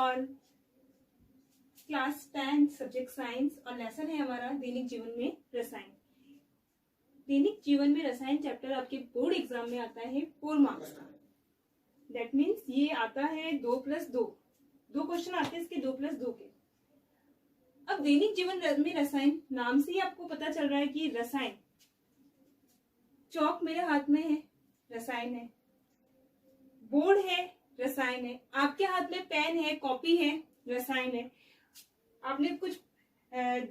All, class 10 subject science और lesson है हमारा दैनिक जीवन में रसायन। दैनिक जीवन में रसायन चैप्टर आपके बोर्ड एग्जाम में आता है 4 मार्क्स का। दैट मीन्स ये आता है 2+2, 2 क्वेश्चन आते हैं इसके 2+2 के। अब दैनिक जीवन में रसायन, नाम से ही आपको पता चल रहा है कि रसायन, चौक मेरे हाथ में है रसायन है, बोर्ड है रसायन है, आपके हाथ में पेन है, कॉपी है, रसायन है, आपने कुछ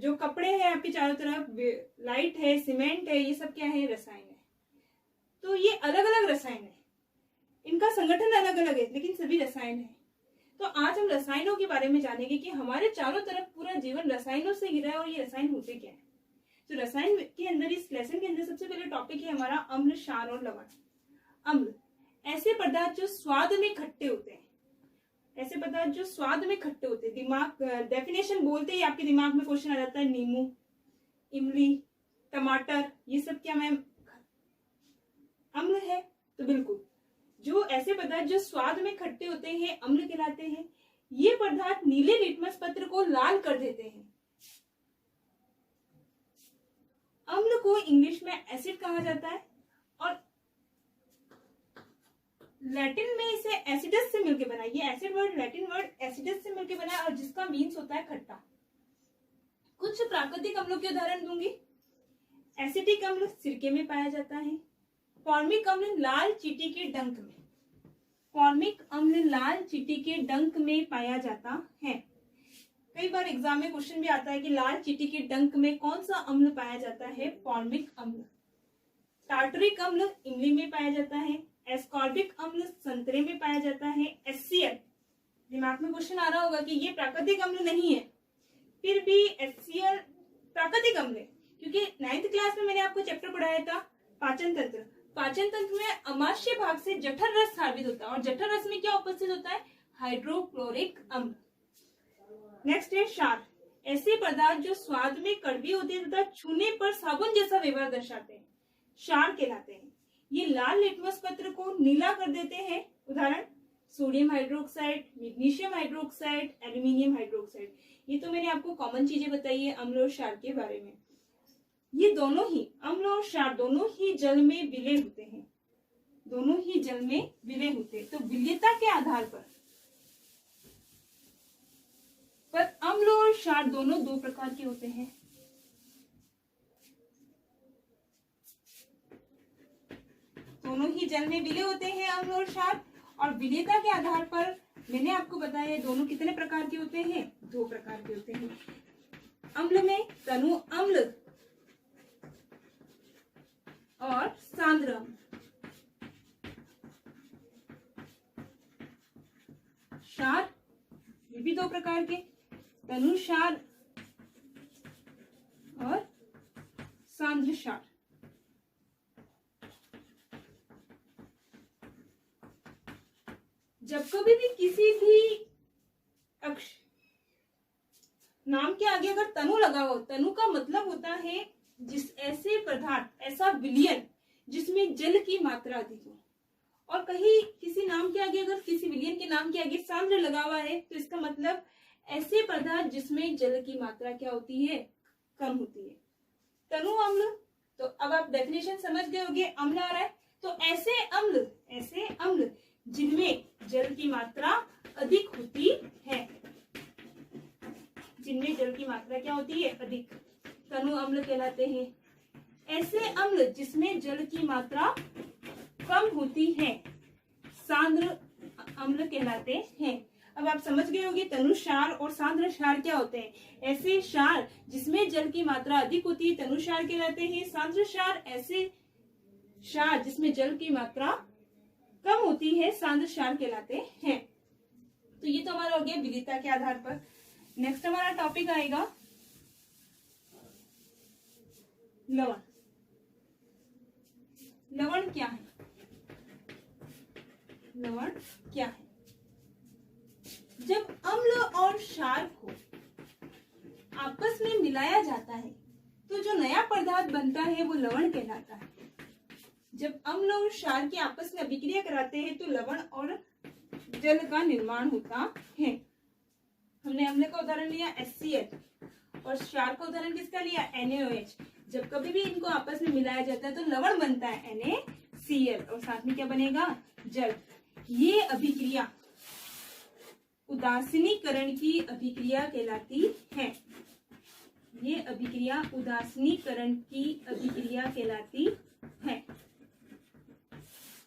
जो कपड़े हैं आपके चारों तरफ, लाइट है, सीमेंट है, ये सब क्या है? रसायन है। तो ये अलग अलग रसायन है, इनका संगठन अलग अलग है, लेकिन सभी रसायन है। तो आज हम रसायनों के बारे में जानेंगे कि हमारे चारों तरफ पूरा जीवन रसायनों से घिरा है और ये रसायन होते क्या है। तो रसायन के अंदर, इस लेसन के अंदर सबसे पहले टॉपिक है हमारा अम्ल, क्षार और लवण। अम्ल ऐसे पदार्थ जो स्वाद में खट्टे होते हैं, ऐसे पदार्थ जो स्वाद में खट्टे होते हैं। दिमाग डेफिनेशन बोलते ही आपके दिमाग में क्वेश्चन आ जाता है, नींबू, इमली, टमाटर, ये सब क्या मैम अम्ल है? तो बिल्कुल, जो ऐसे पदार्थ जो स्वाद में खट्टे होते हैं अम्ल कहलाते हैं। ये पदार्थ नीले लिटमस पत्र को लाल कर देते हैं। अम्ल को इंग्लिश में एसिड कहा जाता है और लैटिन में इसे एसिडस से मिलकर बना। ये acid word Latin word acidus से मिलकर बना है और जिसका मीन्स होता है खट्टा। कुछ प्राकृतिक अम्लों के उदाहरण दूंगी। एसिटिक अम्ल सिरके में पाया जाता है। फॉर्मिक अम्ल लाल चींटी के डंक में, फॉर्मिक अम्ल लाल चींटी के डंक में पाया जाता है। कई बार एग्जाम में क्वेश्चन भी आता है कि लाल चींटी के डंक में कौन सा अम्ल पाया जाता है? फॉर्मिक अम्ल। टार्टरिक अम्ल इमली में पाया जाता है। एस्कॉर्बिक अम्ल संतरे में पाया जाता है। HCl, दिमाग में क्वेश्चन आ रहा होगा कि ये प्राकृतिक अम्ल नहीं है, फिर भी HCl प्राकृतिक अम्ल है, क्योंकि 9th क्लास में मैंने आपको चैप्टर पढ़ाया था पाचन तंत्र। पाचन तंत्र में अमाशय भाग से जठर रस स्रावित होता है और जठर रस में क्या उपस्थित होता है? हाइड्रोक्लोरिक अम्ल। नेक्स्ट है क्षार, ऐसे पदार्थ जो स्वाद में कड़वी होते हैं तथा छूने पर साबुन जैसा व्यवहार दर्शाते हैं, क्षार कहलाते हैं। ये लाल लिटमस पत्र को नीला कर देते हैं। उदाहरण sodium hydroxide, magnesium hydroxide, aluminium hydroxide. ये तो मैंने आपको कॉमन चीजें बताई है अम्ल और क्षार के बारे में। ये दोनों ही अम्ल और क्षार दोनों ही जल में विलय होते हैं, दोनों ही जल में विलय होते हैं। तो विलयता के आधार पर अम्ल और क्षार दोनों 2 प्रकार के होते हैं। दोनों ही जल में विलय होते हैं अम्ल और क्षार, और विलयता के आधार पर मैंने आपको बताया दोनों कितने प्रकार के होते हैं? 2 प्रकार के होते हैं। अम्ल में तनु अम्ल और सांद्र अम्ल। क्षार ये भी 2 प्रकार के, तनु क्षार और सांद्र क्षार। जब कभी भी किसी भी नाम के आगे अगर तनु लगा हो, तनु का मतलब होता है जिस ऐसे पदार्थ, ऐसा विलयन जिसमें जल की मात्रा अधिक हो। और कहीं किसी नाम के आगे, अगर किसी विलयन के नाम के आगे सांद्र लगा हुआ है, तो इसका मतलब ऐसे पदार्थ जिसमें जल की मात्रा क्या होती है? कम होती है। तनु अम्ल, तो अब आप डेफिनेशन समझ गए होंगे, अम्ल आ रहा है तो ऐसे अम्ल जिनमें जल की मात्रा अधिक होती है, जिनमें जल की मात्रा क्या होती है? अधिक, तनु अम्ल कहलाते हैं। ऐसे अम्ल जिसमें जल की मात्रा कम होती है सांद्र अम्ल कहलाते हैं। अब आप समझ गए होंगे तनु क्षार और सांद्र क्षार क्या होते हैं। ऐसे क्षार जिसमें जल की मात्रा अधिक होती है तनु क्षार कहलाते हैं। सांद्र क्षार ऐसे क्षार जिसमें जल की मात्रा कम होती है सांद्र क्षार कहलाते हैं। तो ये तो हमारा हो गया विलयता के आधार पर। नेक्स्ट हमारा टॉपिक आएगा लवण। लवण क्या है? लवण क्या है? जब अम्ल और क्षार को आपस में मिलाया जाता है तो जो नया पदार्थ बनता है वो लवण कहलाता है। जब अम्ल और क्षार के आपस में अभिक्रिया कराते हैं तो लवण और जल का निर्माण होता है। तुमने अम्ल का उदाहरण लिया HCl और क्षार का उदाहरण किसका लिया NaOH। जब कभी भी इनको आपस में मिलाया जाता है तो लवण बनता है NaCl और साथ में क्या बनेगा, जल। ये अभिक्रिया उदासीनीकरण की अभिक्रिया कहलाती है। ये अभिक्रिया उदासीनीकरण की अभिक्रिया कहलाती है।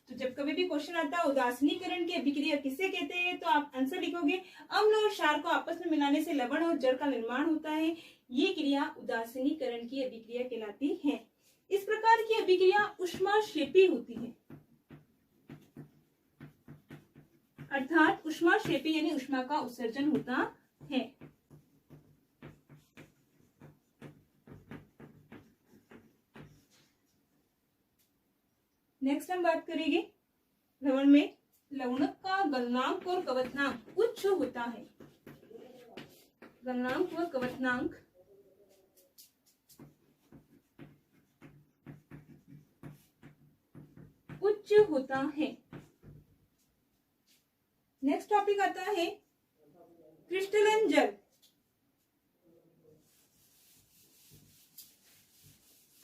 तो जब कभी भी क्वेश्चन आता है उदासीनीकरण की अभिक्रिया किसे कहते हैं, तो आप आंसर लिखोगे अम्ल और क्षार को आपस में मिलाने से लवण और जल का निर्माण होता है। ये क्रिया उदासीनीकरण की अभिक्रिया कहलाती है। इस प्रकार की अभिक्रिया ऊष्माक्षेपी होती है, अर्थात ऊष्माक्षेपी यानी ऊष्मा का उत्सर्जन होता है। नेक्स्ट हम बात करेंगे लवण में। लवणक का गलनांक और कवचनांक उच्च होता है। गलनांक और कवचनांक उच्च होता है। नेक्स्ट टॉपिक आता है क्रिस्टलन जल।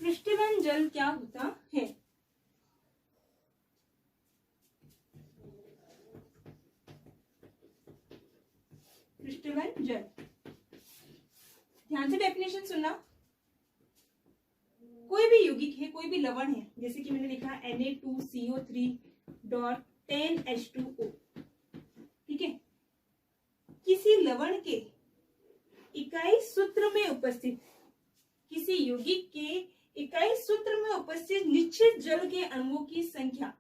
क्रिस्टलन जल क्या होता है? क्रिस्टलन जल, ध्यान से डेफिनेशन सुनना। कोई भी यौगिक है, कोई भी लवण है, जैसे कि मैंने लिखा Na2CO3.10H2O, ठीक है। किसी लवण के इकाई सूत्र में उपस्थित, किसी यौगिक के इकाई सूत्र में उपस्थित निश्चित जल के अणुओं की संख्या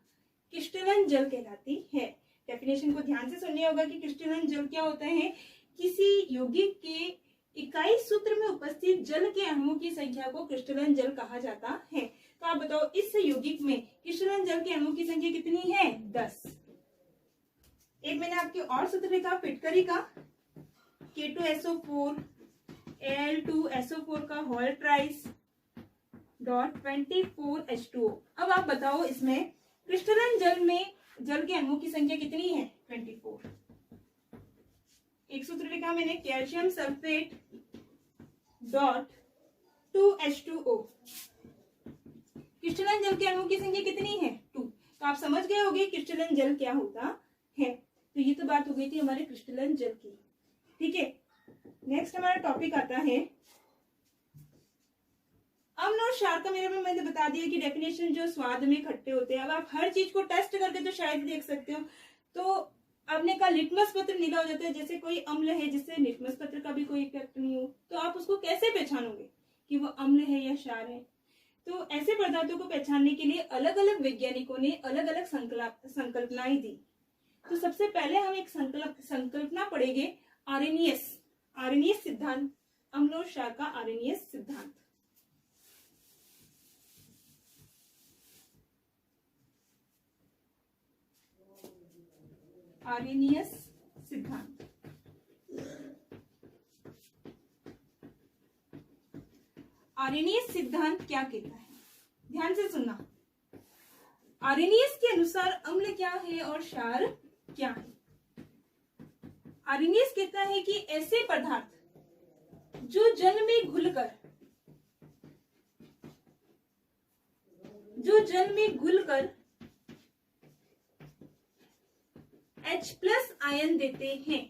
क्रिस्टलन जल कहलाती है। डेफिनेशन को ध्यान से सुनने होगा कि क्रिस्टलन जल क्या होता है। किसी यौगिक के इकाई सूत्र में उपस्थित जल के अणुओं की संख्या को क्रिस्टलन जल कहा जाता है। तो आप बताओ इस यौगिक में क्रिस्टलन जल के अणुओं की संख्या कितनी है? 10। एक मैंने आपके और सूत्र लिखा फिटकरी का, K2SO4 Al2SO4 का होल ट्राइस .24H2O। अब आप बताओ इसमें क्रिस्टलन जल में जल के अणुओं की संख्या कितनी है? 24। एक सूत्र लिखा मैंने कैल्शियम सल्फेट .2H2O। क्रिस्टलन जल के अणुओं की संख्या कितनी है? 2। तो आप समझ गए होंगे क्रिस्टलन जल क्या होता है। तो ये तो बात हो गई थी हमारे क्रिस्टलन जल की, ठीक है। नेक्स्ट हमारा टॉपिक आता है अम्ल और क्षार का। मैंने बता दिया कि डेफिनेशन जो स्वाद में खट्टे होते हैं। अब आप हर चीज को टेस्ट करके तो शायद देख सकते हो। तो आपने कहा लिटमस पत्र नीला हो जाता है, जैसे कोई अम्ल है जिससे लिटमस पत्र का भी कोई इफेक्ट नहीं हो, तो आप उसको कैसे पहचानोगे कि वो अम्ल है या क्षार है? तो ऐसे पदार्थों को पहचानने के लिए अलग अलग वैज्ञानिकों ने अलग अलग संकल्पनाएं दी। तो सबसे पहले हम एक संकल्पना पढ़ेंगे आर्हेनियस सिद्धांत, अम्ल और क्षार का आर्हेनियस सिद्धांत। आर्हेनियस सिद्धांत। आर्हेनियस सिद्धांत क्या कहता है? ध्यान से सुनना। आर्हेनियस के अनुसार अम्ल क्या है और क्षार क्या है? आर्हेनियस कहता है कि ऐसे पदार्थ जो जल में घुलकर H+ आयन देते हैं,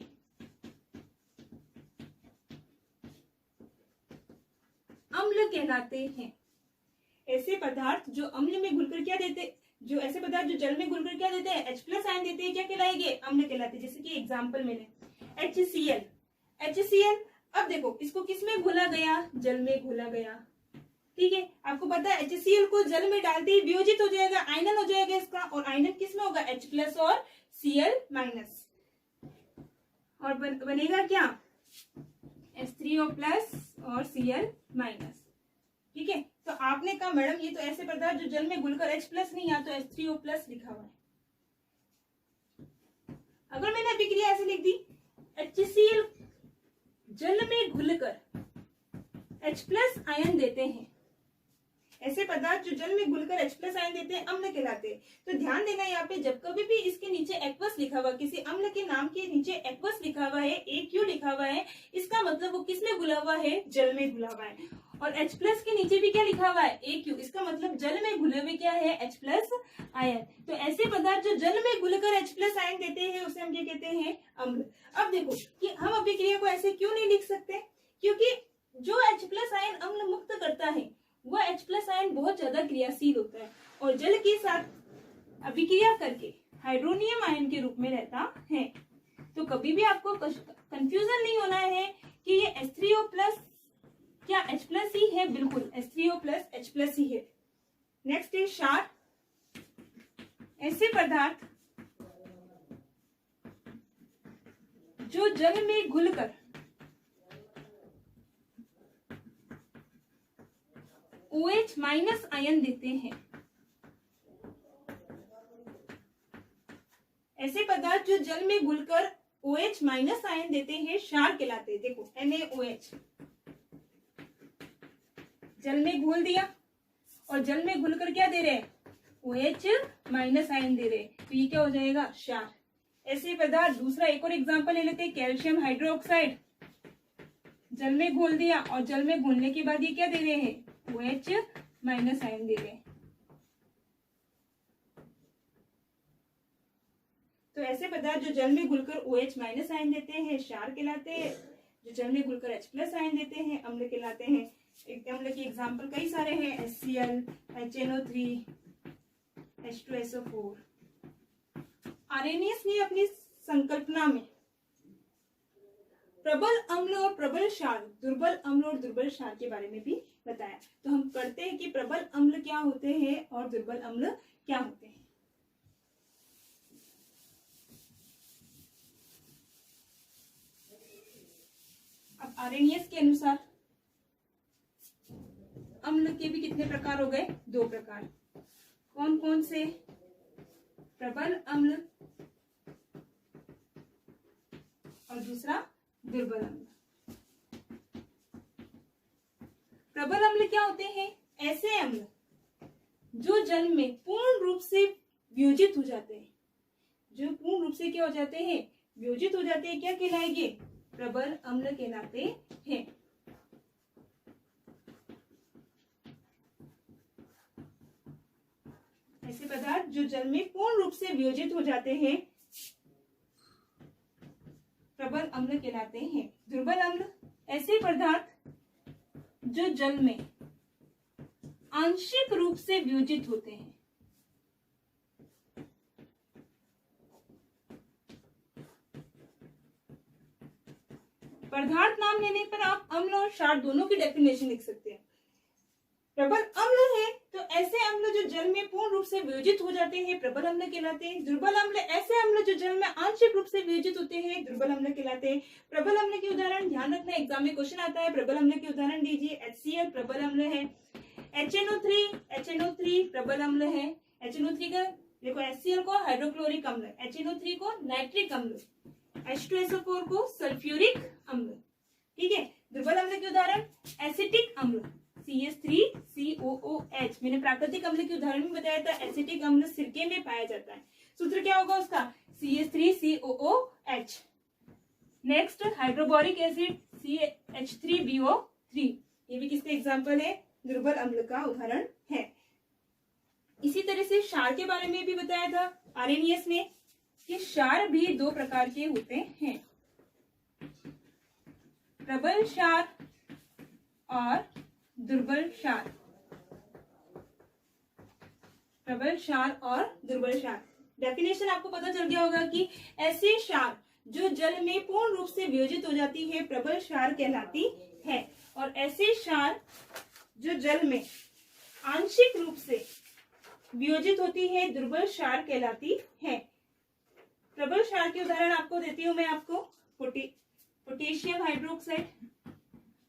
अम्ल कहलाते हैं। ऐसे पदार्थ जो अम्ल में घुलकर क्या देते, जो ऐसे पदार्थ जो जल में घुलकर क्या देते हैं? H+ आयन देते हैं, क्या कहलाएंगे? अम्ल कहलाते हैं। जैसे कि एग्जांपल मैंने HCl। अब देखो इसको किस में घोला गया? जल में घोला गया, ठीक है। आपको पता है HCl को जल में डालते ही वियोजित हो जाएगा, आयनन हो जाएगा इसका, और आयनन किस में होगा? H+ और Cl-, और बनेगा क्या? H3O+ और Cl-, ठीक है। तो आपने कहा मैडम ये तो ऐसे पदार्थ जो जल में घुलकर H+ नहीं आता, तो H3O+ लिखा हुआ है। अगर मैंने अभिक्रिया ऐसे लिख दी, HCl जल में घुलकर H+ आयन देते हैं, ऐसे पदार्थ जो जल में घुलकर H प्लस आयन देते हैं अम्ल कहलाते हैं। तो ध्यान देना यहाँ पे जब कभी भी इसके नीचे एक्वस लिखा हुआ, किसी अम्ल के नाम के नीचे एक्वस लिखा हुआ है, AQ लिखा हुआ है, इसका मतलब वो किस में घुला हुआ है, जल में घुला हुआ है। और H प्लस के नीचे भी क्या लिखा हुआ है, AQ, इसका मतलब जल में घुले हुए क्या है, H प्लस आयन। तो ऐसे पदार्थ जो जल में घुलकर H प्लस आयन देते हैं उसे हम क्या कहते हैं, अम्ल। अब देखो कि हम अभिक्रिया को ऐसे क्यों नहीं लिख सकते, क्योंकि जो H प्लस आयन अम्ल मुक्त करता है वह H प्लस आयन बहुत ज्यादा क्रियाशील होता है और जल के साथ अभिक्रिया करके हाइड्रोनियम आयन के रूप में रहता है। तो कभी भी आपको कंफ्यूजन नहीं होना है कि ये H3O प्लस क्या H प्लस ही है, बिल्कुल H3O प्लस H प्लस ही है। नेक्स्ट है क्षार। ऐसे पदार्थ जो जल में घुलकर OH माइनस आयन देते हैं, ऐसे पदार्थ जो जल में घुलकर OH माइनस आयन देते हैं क्षार कहलाते हैं। देखो NaOH जल में घुल दिया और जल में घुलकर क्या दे रहे हैं, OH माइनस आयन दे रहे हैं, तो ये क्या हो जाएगा, क्षार। ऐसे पदार्थ, दूसरा एक और एग्जांपल ले लेते हैं, कैल्शियम हाइड्रोक्साइड जल में घोल दिया और जल में घुलने के बाद ये क्या दे रहे हैं, OH माइनस आयन दे रहे हैं। तो ऐसे पदार्थ जो जल में घुलकर OH माइनस आयन देते हैं क्षार कहलाते हैं, जो जल में घुलकर H प्लस आयन देते हैं अम्ल कहलाते हैं। एक अम्ल के एग्जाम्पल कई सारे हैं, HCl, HNO3, H2SO4। आर्रेनियस ने अपनी संकल्पना में प्रबल अम्ल और प्रबल क्षार, दुर्बल अम्ल और दुर्बल क्षार के बारे में भी बताया। तो हम करते हैं कि प्रबल अम्ल क्या होते हैं और दुर्बल अम्ल क्या होते हैं। अब आर्रेनियस के अनुसार अम्ल के भी कितने प्रकार हो गए, 2 प्रकार। कौन कौन से, प्रबल अम्ल और दूसरा दुर्बल अम्ल। प्रबल अम्ल क्या होते हैं, ऐसे अम्ल जो जल में पूर्ण रूप से वियोजित हो जाते हैं, जो पूर्ण रूप से क्या हो जाते हैं, वियोजित हो जाते हैं, क्या कहलाएंगे, प्रबल अम्ल कहलाते हैं। ऐसे पदार्थ जो जल में पूर्ण रूप से वियोजित हो जाते हैं प्रबल अम्ल कहलाते हैं। दुर्बल अम्ल ऐसे पदार्थ जो जल में आंशिक रूप से वियोजित होते हैं। पदार्थ नाम लेने पर आप अम्ल और क्षार दोनों की डेफिनेशन लिख सकते हैं। प्रबल अम्ल है तो ऐसे अम्ल जो जल में पूर्ण रूप से वियोजित हो जाते हैं प्रबल अम्ल कहलाते हैं। दुर्बल अम्ल ऐसे अम्ल जो जल में आंशिक रूप से वियोजित होते हैं दुर्बल अम्ल कहलाते हैं। प्रबल अम्ल के उदाहरण ध्यान रखना, एग्जाम में क्वेश्चन आता है, प्रबल अम्ल के उदाहरण दीजिए। HCl प्रबल अम्ल है, HNO3 प्रबल अम्ल है। HNO3 का देखो, HCl को हाइड्रोक्लोरिक अम्ल, HNO3 को नाइट्रिक अम्ल, H2SO4 को सल्फ्यूरिक अम्ल। ठीक है। दुर्बल अम्ल के उदाहरण एसिटिक अम्ल CH3COOH। मैंने प्राकृतिक अम्ल के उदाहरण में बताया था, एसिटिक अम्ल सिरके में पाया जाता है। सूत्र क्या होगा उसका, CH3COOH। Next hydroboric acid CH3BO3। ये भी किसके एग्जाम्पल है, दुर्बल अम्ल का उदाहरण है। इसी तरह से क्षार के बारे में भी बताया था आर्रेनियस ने कि क्षार भी 2 प्रकार के होते हैं, प्रबल क्षार और दुर्बल क्षार। प्रबल क्षार और दुर्बल क्षार, डेफिनेशन आपको पता चल गया होगा कि ऐसे क्षार जो जल में पूर्ण रूप से वियोजित हो जाती है प्रबल क्षार कहलाती है, और ऐसे क्षार जो जल में आंशिक रूप से वियोजित होती है दुर्बल क्षार कहलाती है। प्रबल क्षार के उदाहरण आपको देती हूं मैं आपको। पोटेशियम हाइड्रोक्साइड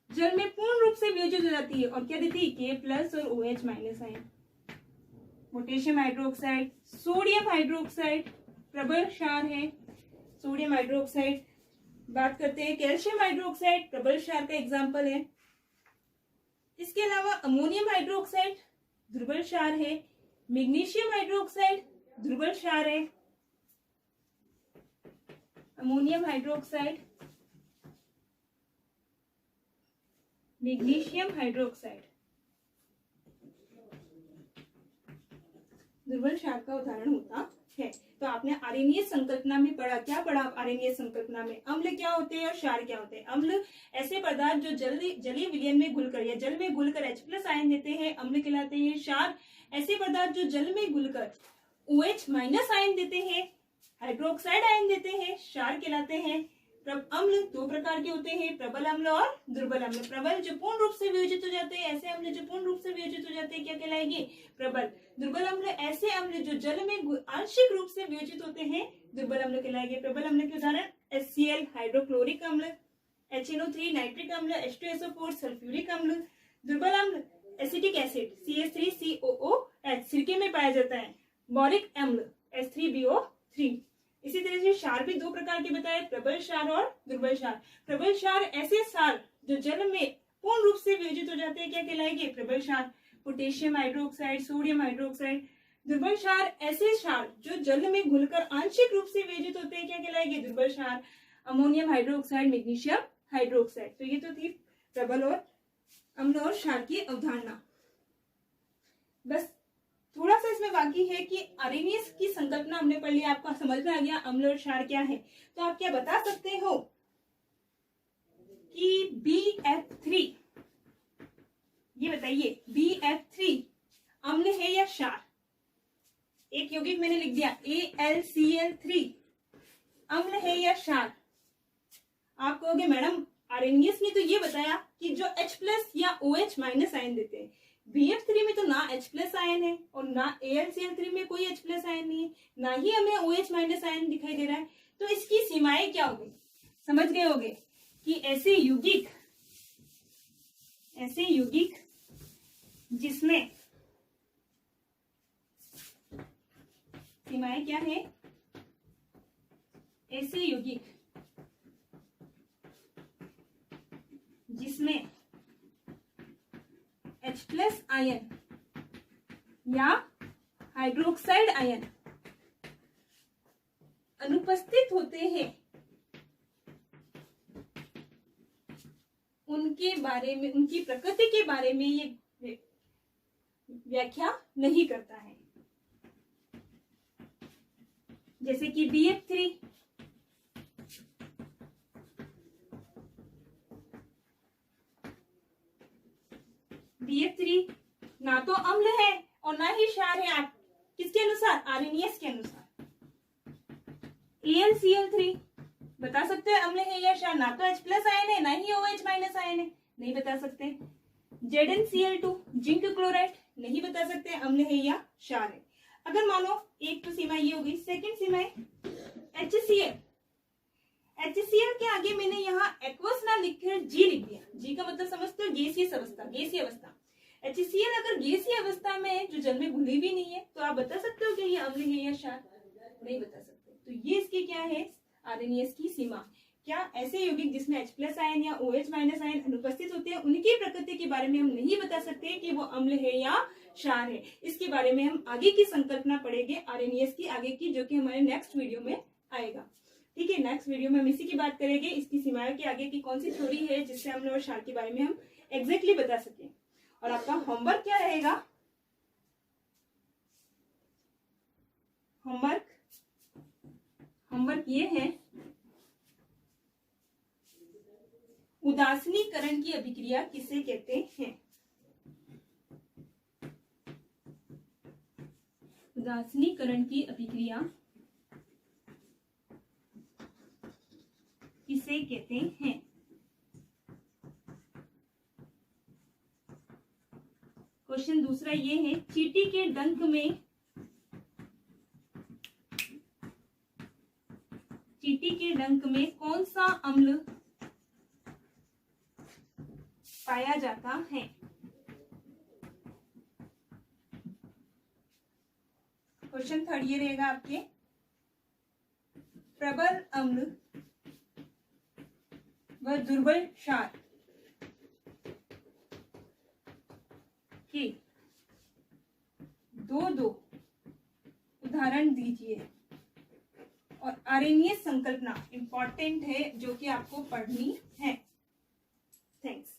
जल में पूर्ण रूप से वियोजित हो जाती है और क्या देती है, K+ और OH- ion. Potassium hydroxide, sodium hydroxide प्रबल क्षार है, सोडियम हाइड्रोक्साइड। बात करते हैं कैल्शियम हाइड्रोक्साइड, प्रबल क्षार का एग्जाम्पल है। इसके अलावा अमोनियम हाइड्रोक्साइड दुर्बल क्षार है। मैग्नीशियम हाइड्रोक्साइड दुर्बल क्षार है। अमोनियम हाइड्रोक्साइड, मैग्नीशियम हाइड्रोक्साइड दुर्बल क्षार का उदाहरण होता है। तो आपने आर्यनीय संकल्पना में पढ़ा, क्या पढ़ा आर्यनीय संकल्पना में? अम्ल क्या होते हैं और क्षार क्या होते हैं? अम्ल ऐसे पदार्थ जो जलीय विलयन में घुलकर या जल में घुलकर H+ आयन देते हैं, अम्ल कहलाते हैं। क्षार ऐसे पदार्थ जो जल में घुलकर OH- आयन देते हैं, हाइड्रोक्साइड आयन देते हैं, क्षार कहलाते हैं। अम्ल दो प्रकार के होते हैं, प्रबल अम्ल और दुर्बल अम्ल। प्रबल जो पूर्ण रूप से वियोजित हो जाते हैं, ऐसे अम्ल जो पूर्ण रूप से वियोजित हो जाते हैं क्या कहलाएंगे? प्रबल। दुर्बल अम्ल ऐसे अम्ल जो जल में आंशिक रूप से वियोजित होते हैं, दुर्बल अम्ल कहलाएंगे। प्रबल अम्ल के उदाहरण HCl हाइड्रोक्लोरिक अम्ल, HNO3 नाइट्रिक अम्ल, H2SO4 सल्फ्यूरिक अम्ल। दुर्बल अम्ल एसिटिक एसिड CH3COOH सिरके में पाया जाता है। बोरिक अम्ल H3BO3। इसी तरह से क्षार भी दो प्रकार के बताए, प्रबल क्षार और दुर्बल क्षार। प्रबल क्षार ऐसे क्षार जो जल में पूर्ण रूप से वियोजित हो जाते हैं क्या कहलाएंगे? प्रबल क्षार। Potassium hydroxide, sodium hydroxide. दुर्बल क्षार ऐसे क्षार जो जल में घुलकर आंशिक रूप से वियोजित होते हैं क्या कहलाएंगे? दुर्बल क्षार। Ammonium hydroxide, magnesium hydroxide. तो ये तो थी प्रबल और अम्ल और क्षार की अवधारणा। बस थोड़ा सा इसमें बाकी है कि आर्यनीय की संकल्पना हमने पढ़ लिया, आपको समझ में आ गया अम्ल और क्षार क्या है। तो आप क्या बता सकते हो कि BF3, ये बताइए BF3 अम्ल है या क्षार? एक यौगिक मैंने लिख दिया AlCl3 अम्ल है या क्षार? आप कहोगे मैडम आर्यनीयस ने तो ये बताया कि जो H+ या OH- आयन देते हैं। BF3 में तो ना H+ आयन है और ना AlCl3 में कोई H+ आयन नहीं है, ना ही हमें OH- आयन दिखाई दे रहा है। तो इसकी सीमाएं क्या होगी? समझ गए होगे कि ऐसे यौगिक जिसमें सीमाएं क्या है? ऐसे यौगिक जिसमें H+ आयन या हाइड्रोक्साइड आयन अनुपस्थित होते हैं, उनके बारे में, उनकी प्रकृति के बारे में ये व्याख्या नहीं करता है। जैसे कि BF3 ना तो अम्ल है और ना ही क्षार है। आप किसके अनुसार? आर्यनीयस के अनुसार। AlCl3 बता सकते हैं अम्ल है या क्षार? ना तो H+ आयन है ना ही OH- आयन है, नहीं बता सकते। ZnCl2 जिंक क्लोराइड, नहीं बता सकते अम्ल है या क्षार है। अगर मानो एक तो सीमा ये होगी, सेकंड सीमा है HCl के आगे मैंने यहाँ एक्वस ना लिखकर G लिख दिया। G का मतलब समझते हो? गैसीय अवस्था। HCl अगर गैसीय अवस्था में है जो जल में घुली भी नहीं है, तो आप बता सकते हो कि ये अम्ल है या क्षार? नहीं बता सकते। तो ये इसकी क्या है? आर्यनीयस की सीमा। क्या ऐसे यौगिक जिसमें H+ आयन या OH- आयन अनुपस्थित होते हैं, उनकी प्रकृति के बारे में हम नहीं बता सकते कि वो अम्ल है या क्षार है। इसके बारे में हम आगे की संकल्पना पढ़ेंगे आर्यनीयस की आगे की, जो कि हमारे नेक्स्ट वीडियो में आएगा। ठीक है, नेक्स्ट वीडियो में हम इसी की बात करेंगे, इसकी सीमाओं के आगे की कौन सी थ्योरी है जिससे अम्ल और क्षार के बारे में हम एग्जैक्टली बता सकें। और आपका होमवर्क क्या रहेगा? होमवर्क ये है, उदासीनीकरण की अभिक्रिया किसे कहते हैं? उदासीनीकरण की अभिक्रिया किसे कहते हैं? क्वेश्चन दूसरा ये है, चींटी के डंक में कौन सा अम्ल पाया जाता है? क्वेश्चन थर्ड ये रहेगा आपके, प्रबल अम्ल व दुर्बल क्षार के दो उदाहरण दीजिए। और आर्यनीय संकल्पना इंपॉर्टेंट है जो कि आपको पढ़नी है। थैंक्स।